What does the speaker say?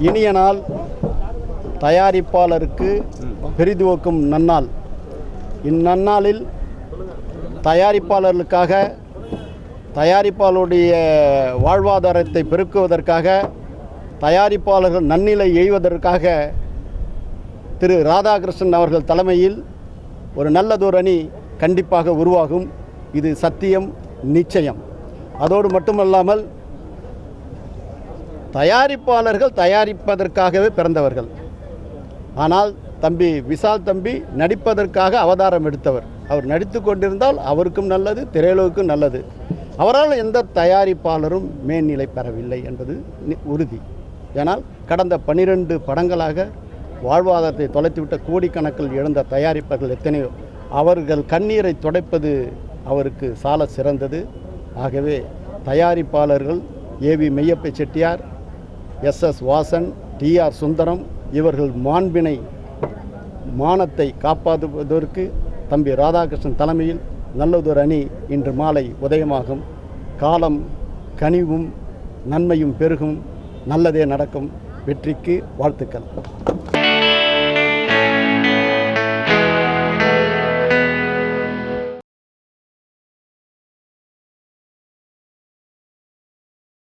இனிய நாள் தயாரிப்பாளருக்கு பெரிதுவக்கும் நன்னாள். இந்நன்னாளில் தயாரிப்பாளர்களுக்காக தயாரிப்பாளருடைய வாழ்வாதாரத்தை பெருக்குவதற்காக தயாரிப்பாளர்கள் நன்னிலை எய்வதற்காக திரு ராதாகிருஷ்ணன் அவர்கள் தலைமையில் ஒரு நல்லதொரு அணி கண்டிப்பாக உருவாகும். இது சத்தியம், நிச்சயம். அதோடு மட்டுமல்லாமல் தயாரிப்பாளர்கள் தயாரிப்பதற்காகவே பிறந்தவர்கள். ஆனால் தம்பி விஷால் தம்பி நடிப்பதற்காக அவதாரம் எடுத்தவர். அவர் நடித்து கொண்டிருந்தால் அவருக்கும் நல்லது, திரையுலகுக்கும் நல்லது. அவரால் எந்த தயாரிப்பாளரும் மேல்நிலை பெறவில்லை என்பது உறுதி. ஏனால் கடந்த 12 படங்களாக வாழ்வாதாரத்தை தொலைத்துவிட்ட கோடிக்கணக்கில் இழந்த தயாரிப்பாளர்கள் எத்தனையோ. அவர்கள் கண்ணீரை துடைப்பது அவருக்கு சால சிறந்தது. ஆகவே தயாரிப்பாளர்கள் AV Meiyappa Chettiar, SS. Vasan, TR. Sundaram இவர்கள் மானத்தை காப்பாற்றுவதற்கு தம்பி ராதாகிருஷ்ணன் தலைமையில் நல்லதொரு அணி இன்று மாலை உதயமாகும். காலம் கனிவும் நன்மையும் பெருகும். நல்லதே நடக்கும். வெற்றிக்கு வாழ்த்துக்கள்.